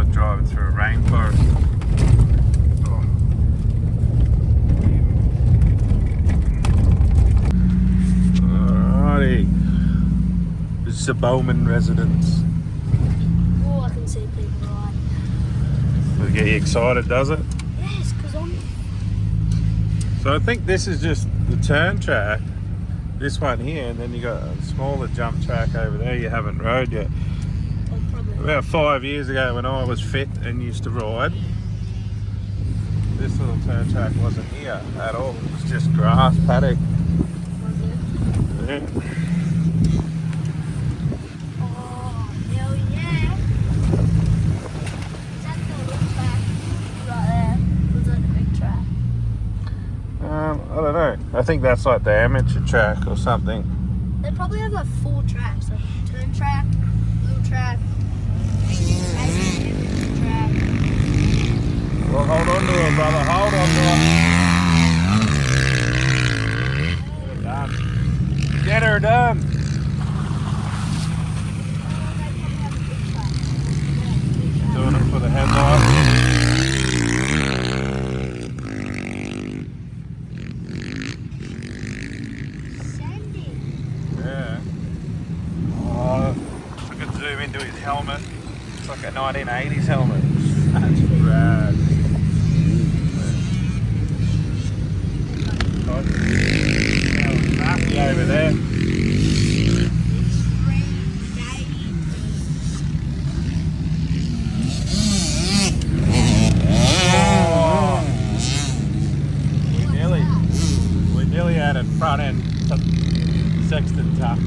like driving through a rainforest. Oh. Alrighty. This is the Bowman residence. Oh, I can see people right. Does it get you excited, does it? Yes, because I'm... So I think this is just the turn track. This one here, and then you got a smaller jump track over there you haven't rode yet. About 5 years ago when I was fit and used to ride, this little turn track wasn't here at all. It was just grass paddock. Was it? Yeah. Oh, hell yeah. Is that the little track right there? Was that the big track? I don't know. I think that's like the amateur track or something. They probably have like 4 tracks, like turn track, little track, track. Well, hold on to it, brother. Hold on to it. Done. Get her done. Doing it for the headlights. Yeah. Oh, I could zoom into his helmet. It's like a 1980s helmet. That's rad. Happy over there. Oh, we nearly had a front end Sexton tuck.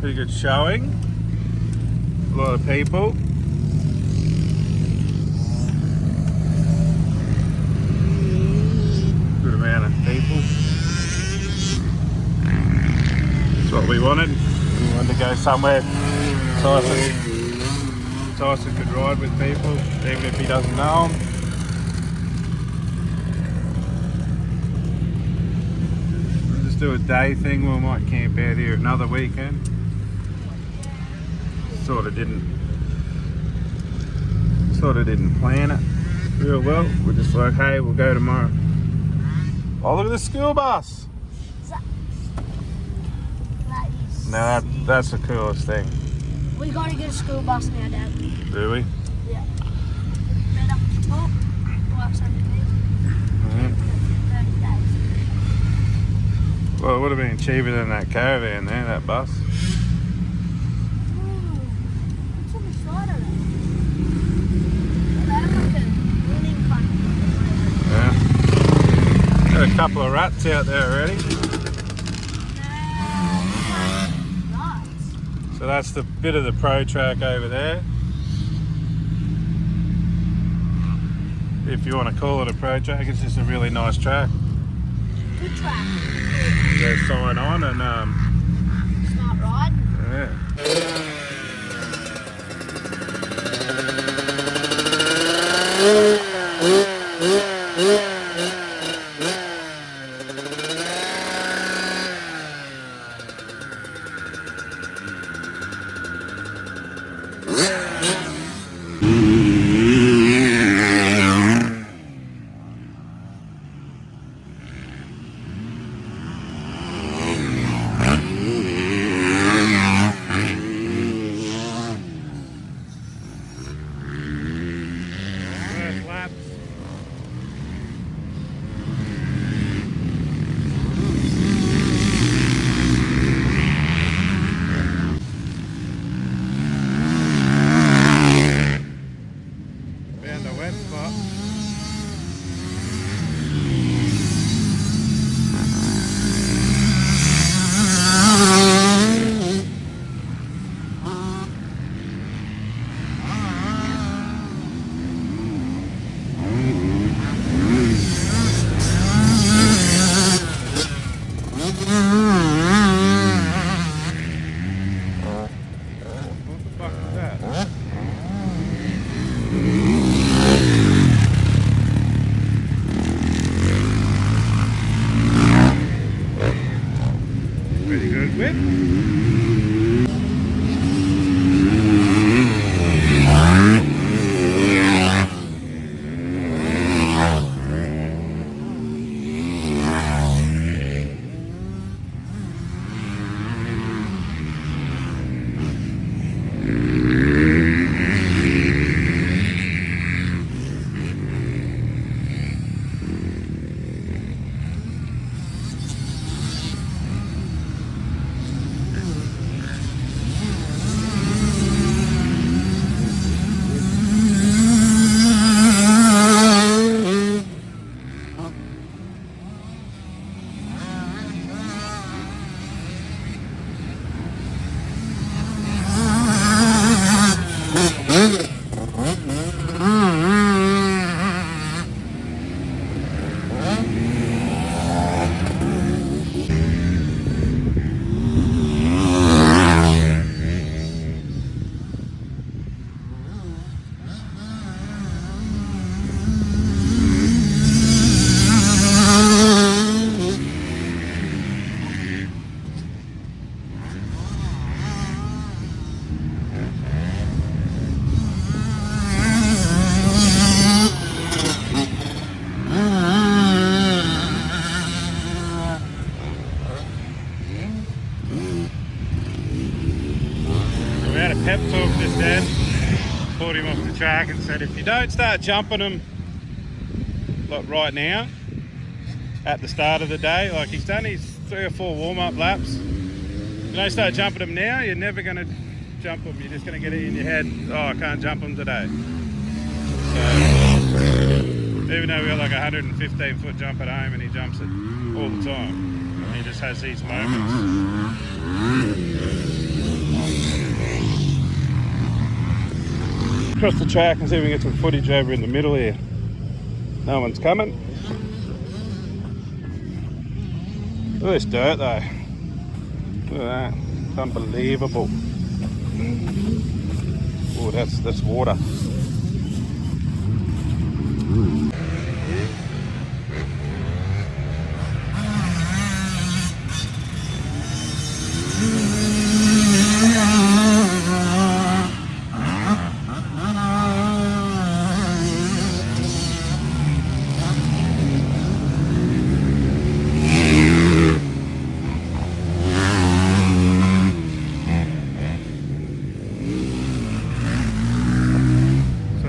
Pretty good showing. A lot of people. Good amount of people. That's what we wanted. We wanted to go somewhere Tyson could ride with people, even if he doesn't know them. We'll just do a day thing. We might camp out here another weekend. Sort of didn't plan it real well. We're just like, hey, we'll go tomorrow. Oh, look at the school bus. Now that's the coolest thing. We gotta get a school bus now, Dad. Do we? Yeah. Bed up the top, works underneath. Mm-hmm. 30 days. Well, it would have been cheaper than that caravan there, that bus. What's on the side of it? They have like a winning kind of... Yeah. Got a couple of rats out there already. Nice. So that's the bit of the pro track over there. If you want to call it a pro track, it's just a really nice track. Good track. Go sign on and Start riding. yeah. We had a pep talk just then, pulled him off the track and said if you don't start jumping them like right now at the start of the day, like he's done his 3 or 4 warm-up laps, you don't start jumping them now, you're never going to jump them. You're just going to get it in your head, oh, I can't jump them today. So even though we got like a 115 foot jump at home and he jumps it all the time, he just has these moments. Across the track and see if we can get some footage over in the middle here. No one's coming. Look at this dirt though. Look at that. It's unbelievable. Oh, that's water.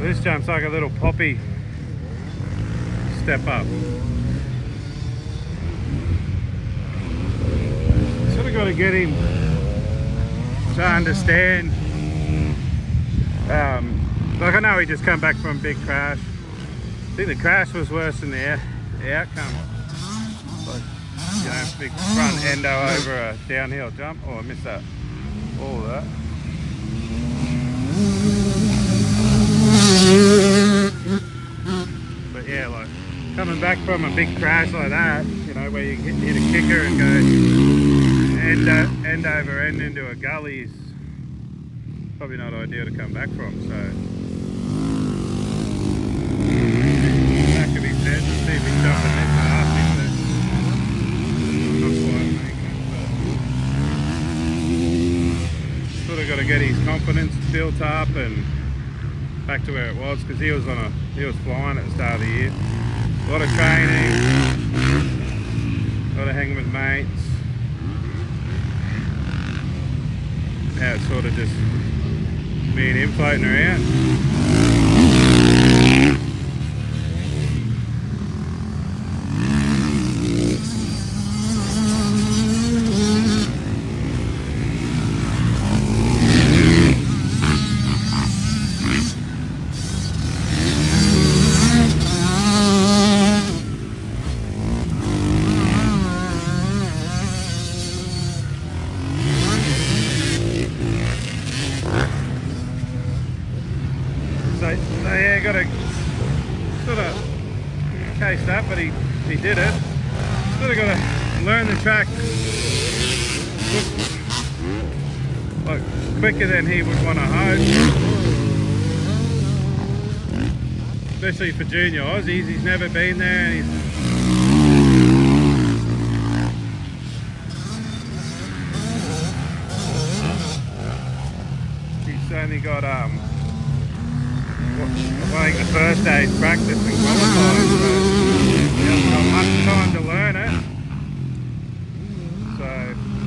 This jump's like a little poppy step up. Sort of got to get him to understand. Like I know he just come back from a big crash. I think the crash was worse than the outcome. Like, you know, big front endo over a downhill jump. Oh, I missed that. All of that. But yeah, like coming back from a big crash like that, you know, where you hit a kicker and go end over end into a gully is probably not ideal to come back from. So that could be said. Let's see if he's jumping this half into not quite making it, but sort of got to get his confidence built up and back to where it was, because he was flying at the start of the year. A lot of training, a lot of hanging with mates. Now it's sort of just me and him floating around. So yeah, got to sort of case that, but he did it. Sort of got to learn the track like quicker than he would want to hope. Especially for junior Aussies, he's never been there and he's only got I think the first day's practice and qualifying, so he hasn't got much time to learn it. So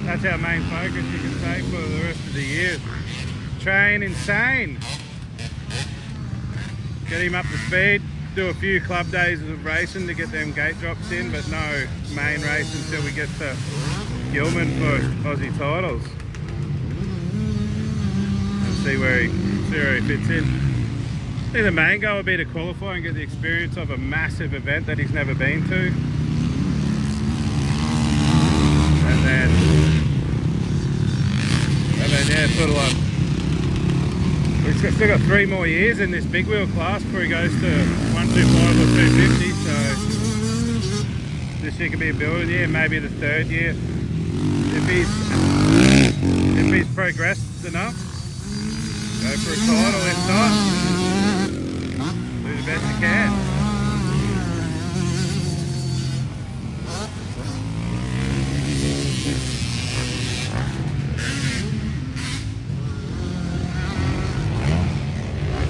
that's our main focus, you can say, for the rest of the year. Train insane. Get him up to speed, do a few club days of racing to get them gate drops in, but no main race until we get to Gilman for Aussie titles. And see where he fits in. I think the main goal would be to qualify and get the experience of a massive event that he's never been to. And then yeah, sort of like, we He's still got 3 more years in this big wheel class before he goes to 125 or 250. So this year could be a building year, maybe the 3rd year. If he's progressed enough, go for a title. If not, do the best you can.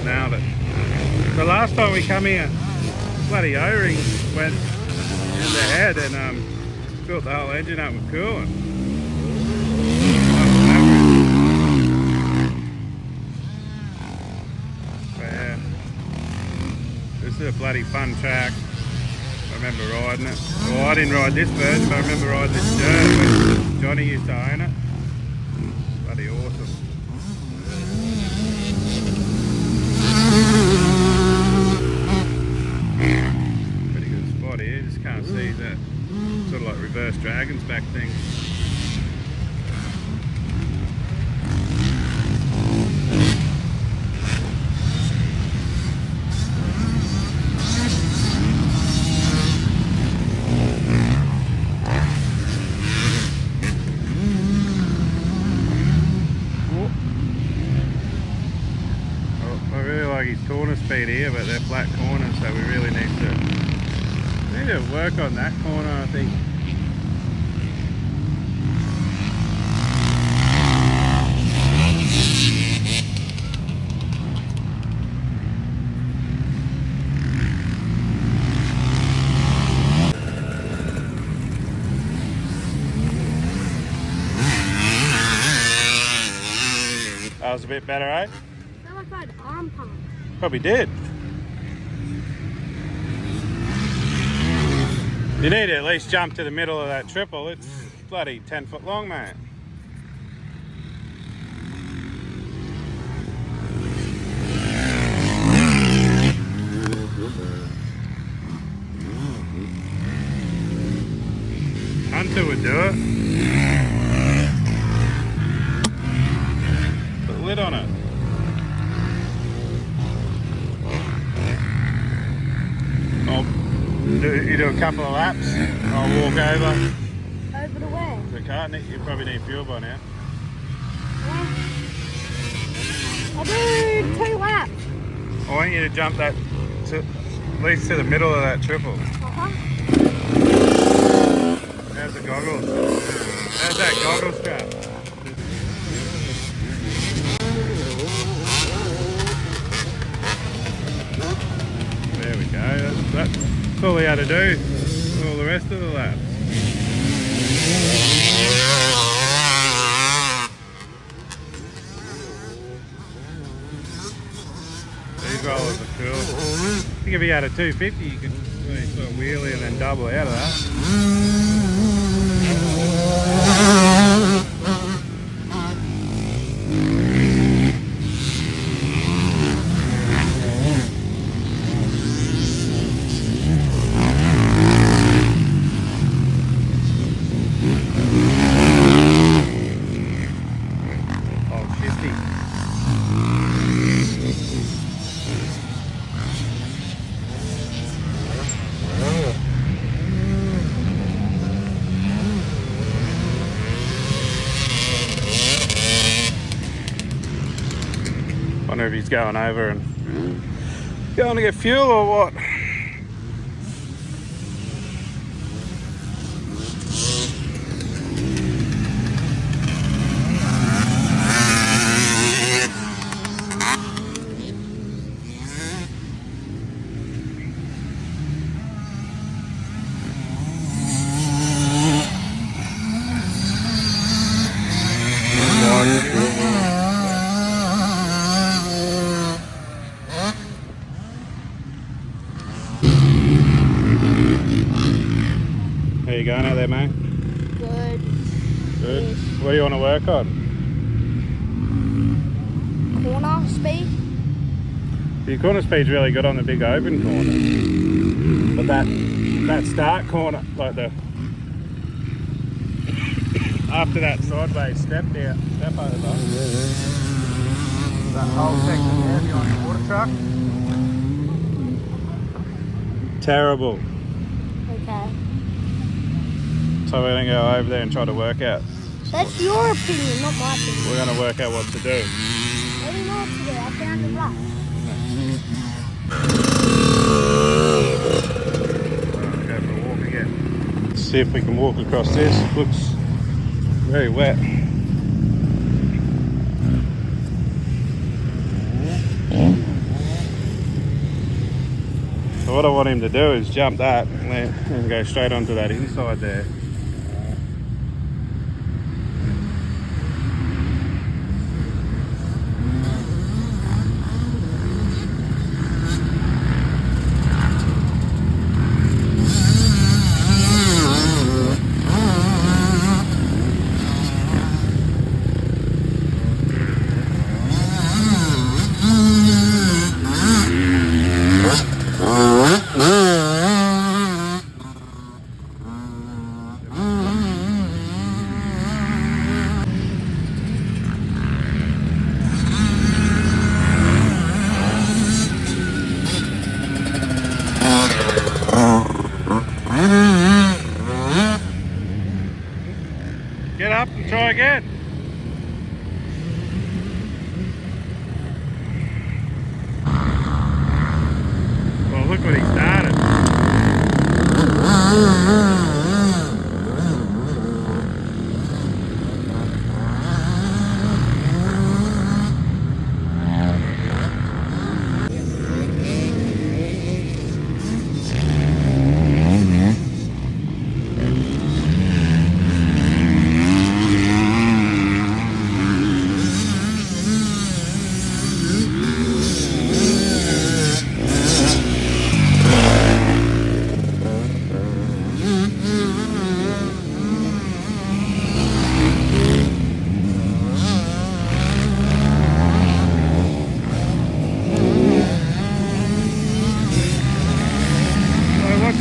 Nailed it. The last time we come here, bloody O-ring went in the head and built the whole engine up with coolant. But yeah, this is a bloody fun track. I remember riding it. Well, I didn't ride this version, but I remember riding this dirt when Johnny used to own it. Bloody awesome. Pretty good spot here, just can't see that sort of like reverse dragon's back thing. His corner speed here, but they're flat corners, so we really need to work on that corner, I think. That was a bit better, eh? I felt like I had arm pump. Probably did. You need to at least jump to the middle of that triple. It's bloody 10 foot long, mate. Hunter would do it. Put a lid on it. You do a couple of laps, I'll walk over. Over to where? The car, you probably need fuel by now. Yeah. I'll do 2 laps. I want you to jump that, at least to the middle of that triple. How's the goggles? How's that goggle strap? There we go, that's all we had to do, all the rest of the laps. These rollers are cool. I think if you had a 250 you could really sort of wheelie and then double out of that. I wonder if he's going over and going to get fuel or what. How you going out there, mate? Good. Good. What do you want to work on? Corner speed. Your corner speed's really good on the big open corner. But that start corner, like the after that sideways step over, that whole section there behind the water truck. Terrible. Okay. So we're going to go over there and try to work out. That's your opinion, not my opinion. We're going to work out what to do. What do you know what to do? I found the rock. Go for a walk again. Let's see if we can walk across this. It looks very wet. So what I want him to do is jump that and go straight onto that inside there. Get up and try again. Well, look what he started.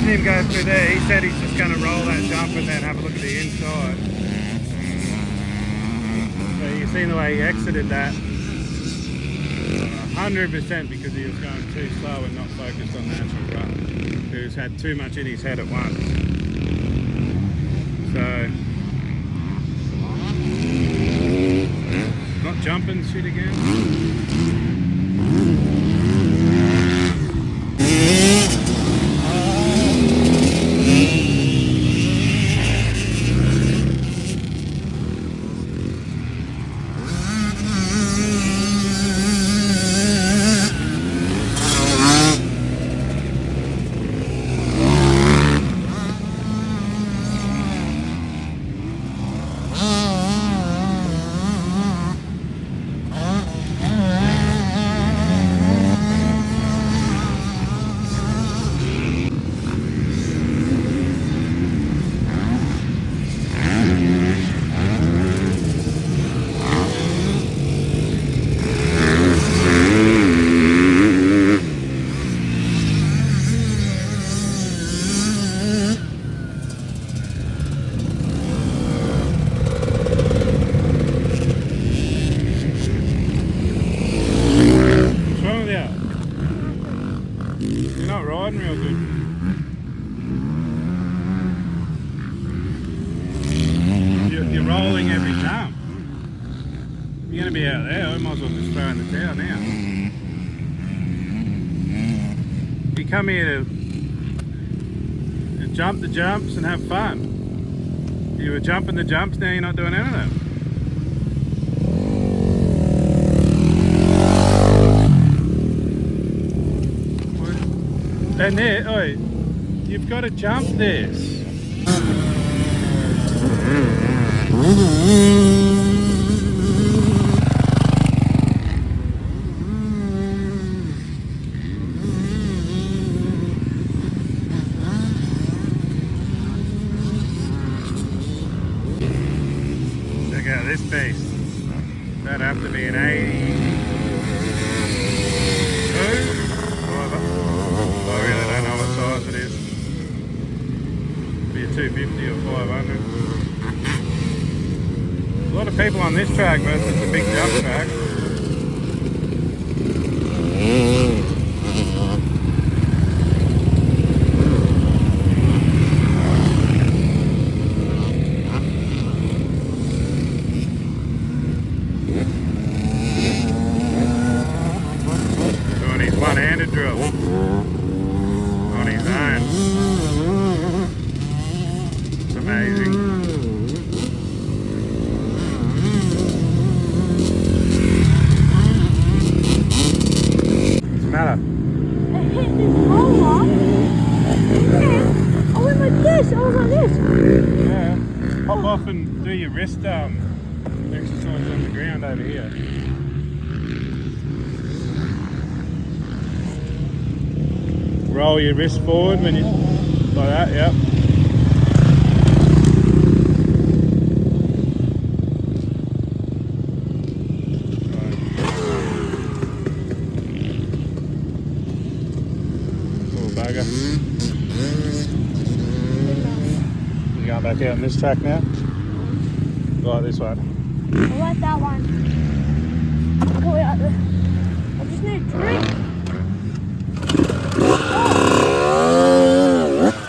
Him go through there, he said he's just going to roll that jump and then have a look at the inside. So you seen the way he exited that 100% because he was going too slow and not focused on the actual run. He's had too much in his head at once. So not jumping shit again. Riding real good. You're rolling every jump. You're going to be out there. I might as well just throw in the towel now. You come here to jump the jumps and have fun. You were jumping the jumps, now you're not doing any of them. And there, oi, you've got to jump this. Check out this beast. That'd have to be an 80. I really don't know what size it is. Be a 250 or 500. A lot of people on this track, but it's a big jump track. drill on his own. It's amazing. What's the matter? I hit this roller. I went like this. I was like this. Yeah. Hop off and do your wrist exercise on the ground over here. Roll your wrist forward when you like that, yep. Little bugger. You going back out on this track now? Like this one. I like that one. Go out there. I just need a drink.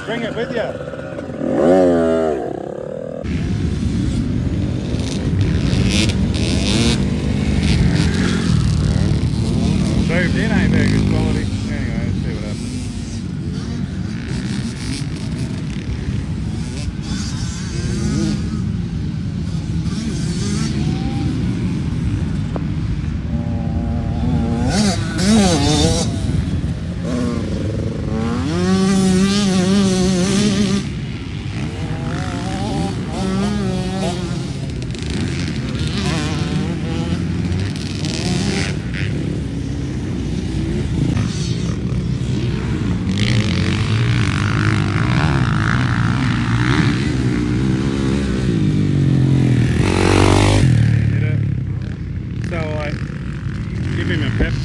Bring it with you. Moved in, ain't very good quality. Anyway, let's see what happens.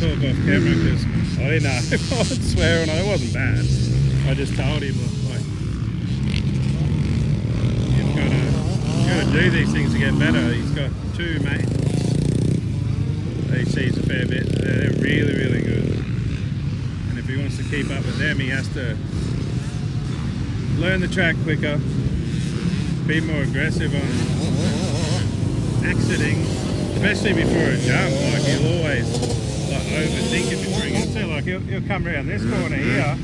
Off camera because I didn't know if I would swear or not. It wasn't bad. I just told him like you've got to do these things to get better. He's got two mates that he sees a fair bit. They're really, really good. And if he wants to keep up with them, he has to learn the track quicker, be more aggressive on exiting, especially before a jump. Like he'll always overthink it before he gets there. Like he'll come around this corner here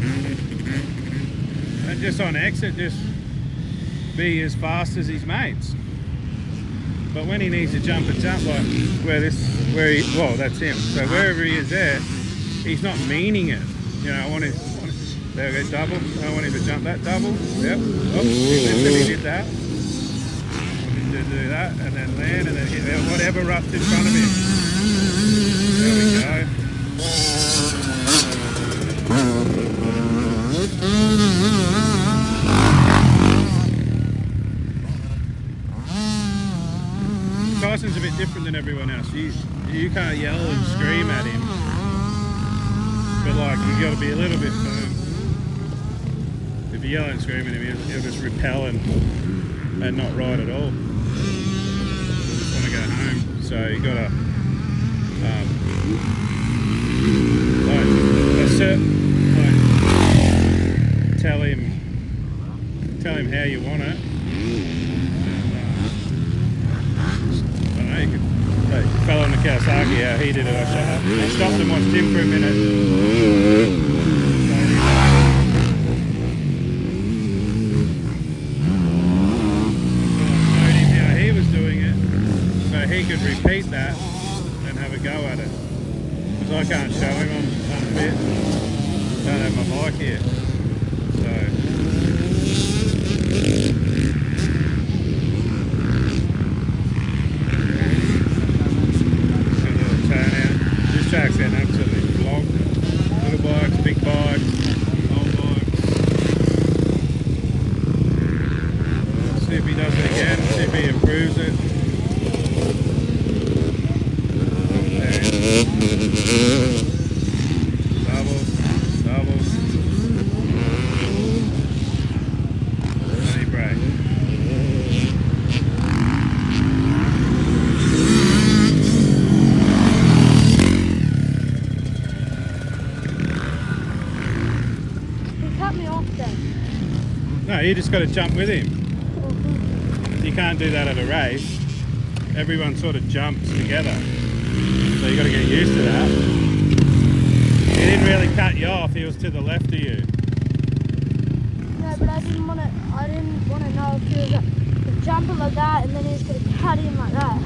and just on exit just be as fast as his mates. But when he needs to jump like that's him. So wherever he is there, he's not meaning it. You know, there we go, double. I want him to jump that double. Yep. Oops, he did that. To do that and then land and then hit whatever rough in front of him. There we go. Tyson's a bit different than everyone else. You can't yell and scream at him, but like you've got to be a little bit firm. If you yell and scream at him, he'll just repel and not ride at all. He'll just want to go home. So you got to tell him how you want it. I don't know, you could fell on the Kawasaki, how he did it. I stopped and watched him for a minute. Showed him how he was doing it, so he could repeat that and have a go at it. Because I can't show him on the bit. I don't have my bike here. So this track's getting absolutely flogged. Little bikes, big bikes, old bikes. See if he does it again, see if he improves it. Doubles. Any brake. No, you just got to jump with him. You can't do that at a race. Everyone sort of jumps together. So you got to get used to that. He didn't didn't really cut you off. He was to the left of you. No, but I didn't want to know if he was jumping like that and then he was going to cut in like that.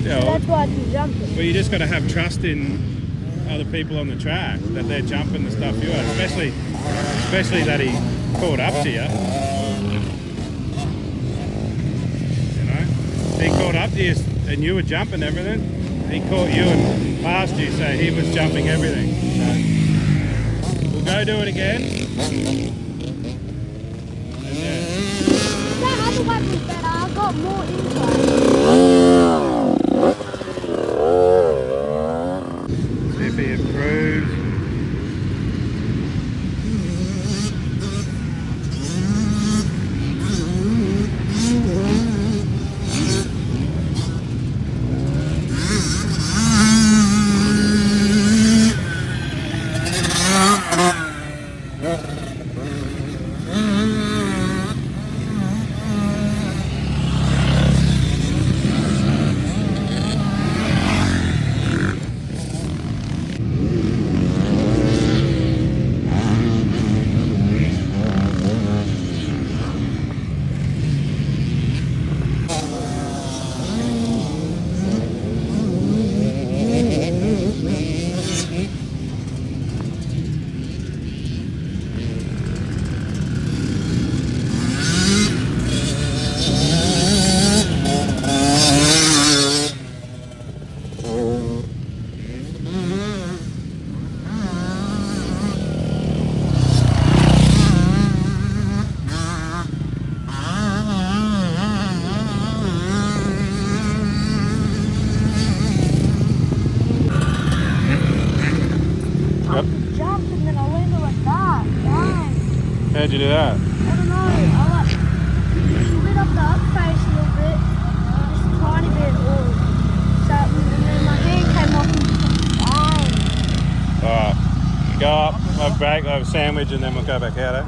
Yeah, So that's why I didn't jump it. well, you just got to have trust in other people on the track that they're jumping the stuff you are, especially that he caught up to you. You know, he caught up to you and you were jumping everything. He caught you and passed you, so he was jumping everything. So we'll go do it again. And That other one was better. I got more insight. see if he improves. Jumped and then I landed like that. Dang. How'd you do that? I don't know. I slid up the up face a little bit, just a tiny bit, or something, and then my hand came off and bang. Alright, go up, have a break, have a sandwich, and then we'll go back out, eh?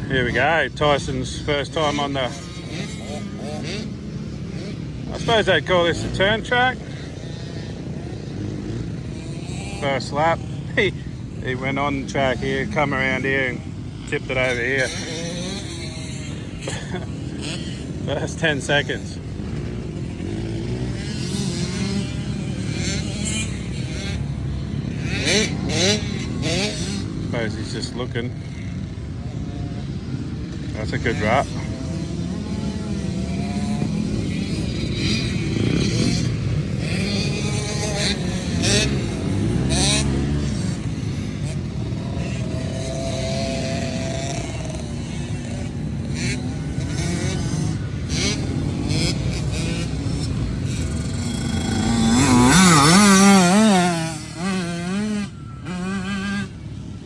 Here we go, Tyson's first time on the, I suppose they'd call this a turn track. first lap. He went on the track here, come around here and tipped it over here. First 10 seconds. Suppose he's just looking. That's a good wrap.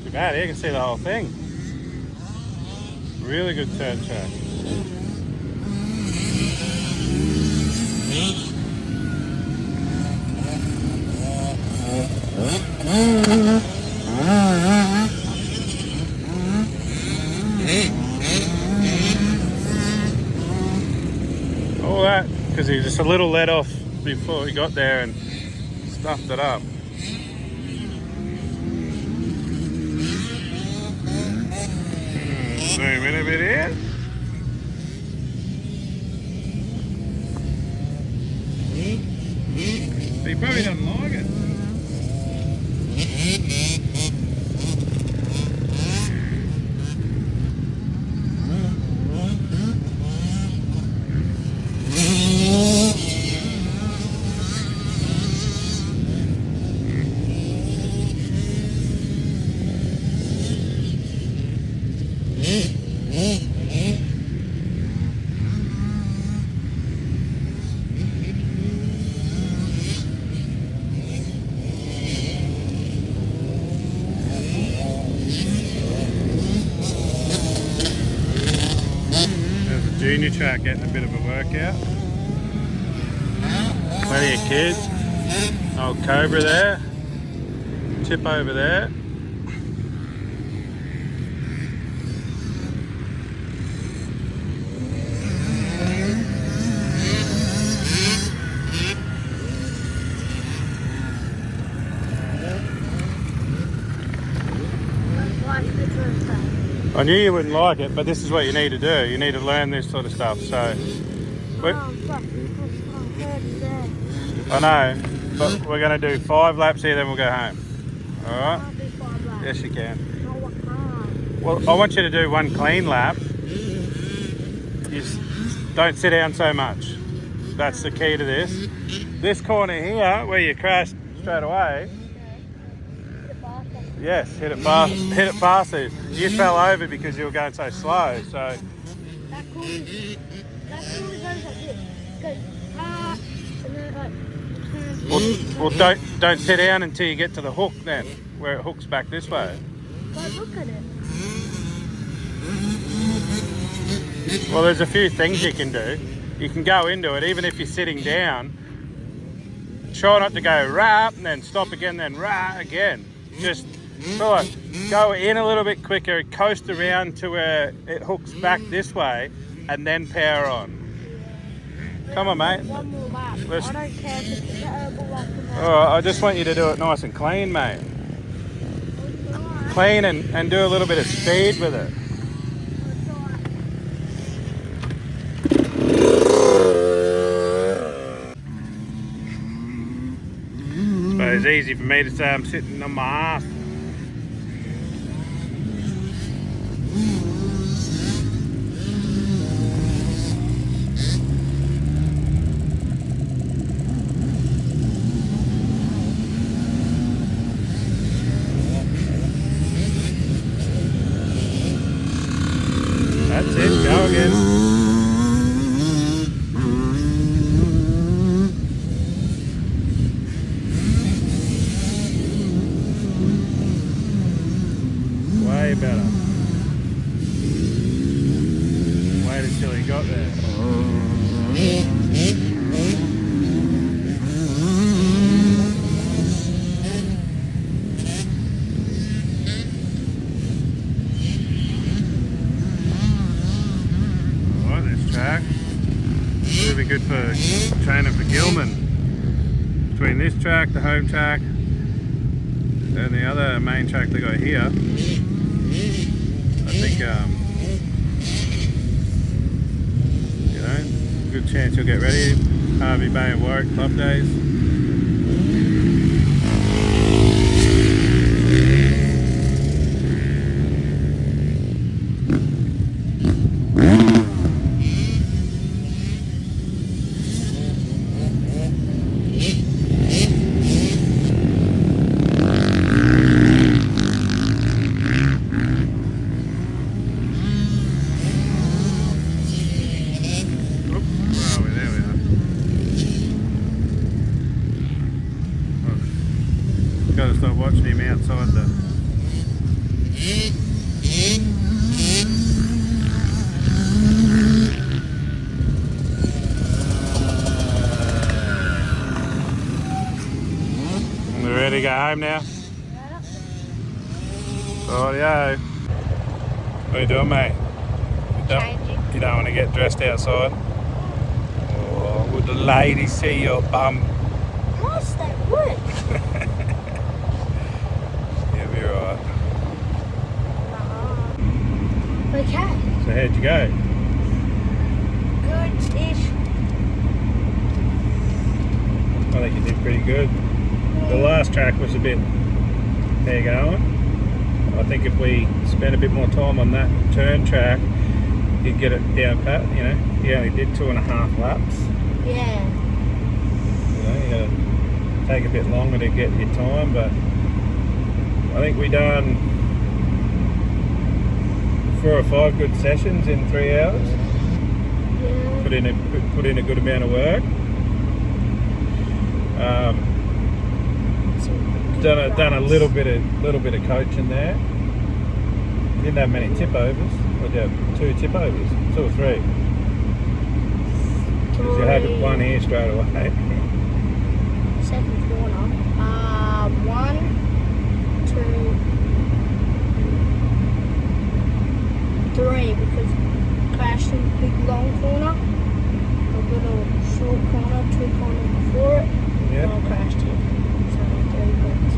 Too bad, you can see the whole thing. Really good turn track. All that because he was just a little let off before he got there and stuffed it up. Zoom in a bit here. He probably doesn't like it. Junior track getting a bit of a workout. Plenty of kids. Old Cobra there. Tip over there. I knew you wouldn't like it, but this is what you need to do. You need to learn this sort of stuff. So, I know, but we're going to do 5 laps here, then we'll go home. All right? Yes, you can. Well, I want you to do 1 clean lap. You don't sit down so much. That's the key to this. This corner here, where you crashed straight away. Yes, hit it fast. Hit it faster. You fell over because you were going so slow. So. That corner goes like this. Goes and then like. Well, don't sit down until you get to the hook then, where it hooks back this way. But look at it. Well, there's a few things you can do. You can go into it even if you're sitting down. Try not to go rap and then stop again, then rap again. Just sort of go in a little bit quicker, coast around to where it hooks back this way, and then power on. Come on, mate. One more lap. I don't care if it's a terrible lap or not. All right, I just want you to do it nice and clean, mate. Clean and do a little bit of speed with it. It's easy for me to say I'm sitting on my ass. That's it, go again. Way better. Wait until he got there. Alright, this track. It'll be good for training for Gilman. Between this track, the home track, than the other main track they got here. I think, you know, good chance you'll get ready. Harvey Bay and Warwick Club Days. Gotta stop watching him outside the. We ready to go home now? Rightio. What are you doing, mate? You don't want to get dressed outside? Oh, would the ladies see your bum? Yes, they would. You'll be alright. Okay. So how'd you go? Good-ish. I think you did pretty good. The last track was a bit how you going. I think if we spent a bit more time on that turn track, you'd get it down pat, you know. You only did 2.5 laps. Yeah. You know, you gotta take a bit longer to get your time, but I think we done 4 or 5 good sessions in 3 hours. Yeah. Put in a good amount of work. Done a little bit of coaching there. Didn't have many tip overs. Or did you have 2 tip overs? 2 or 3? Because you had one here straight away. Second corner. 1, 2, 3, because crashed in the big long corner. A little short corner, 2 corners before it. Yeah. And I crashed here. So 30 points.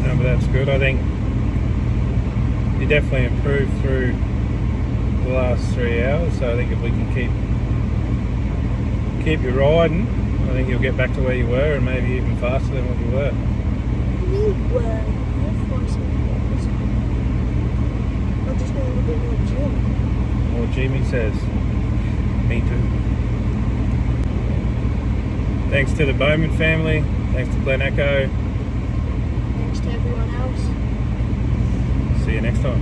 No, but that's good. I think you definitely improved through the last 3 hours. So I think if we can keep you riding, I think you'll get back to where you were and maybe even faster than what you were. We were. I just need a little bit more gym. Or Jimmy says. Me too. Thanks to the Bowman family. Thanks to Glen Echo. Thanks to everyone else. See you next time.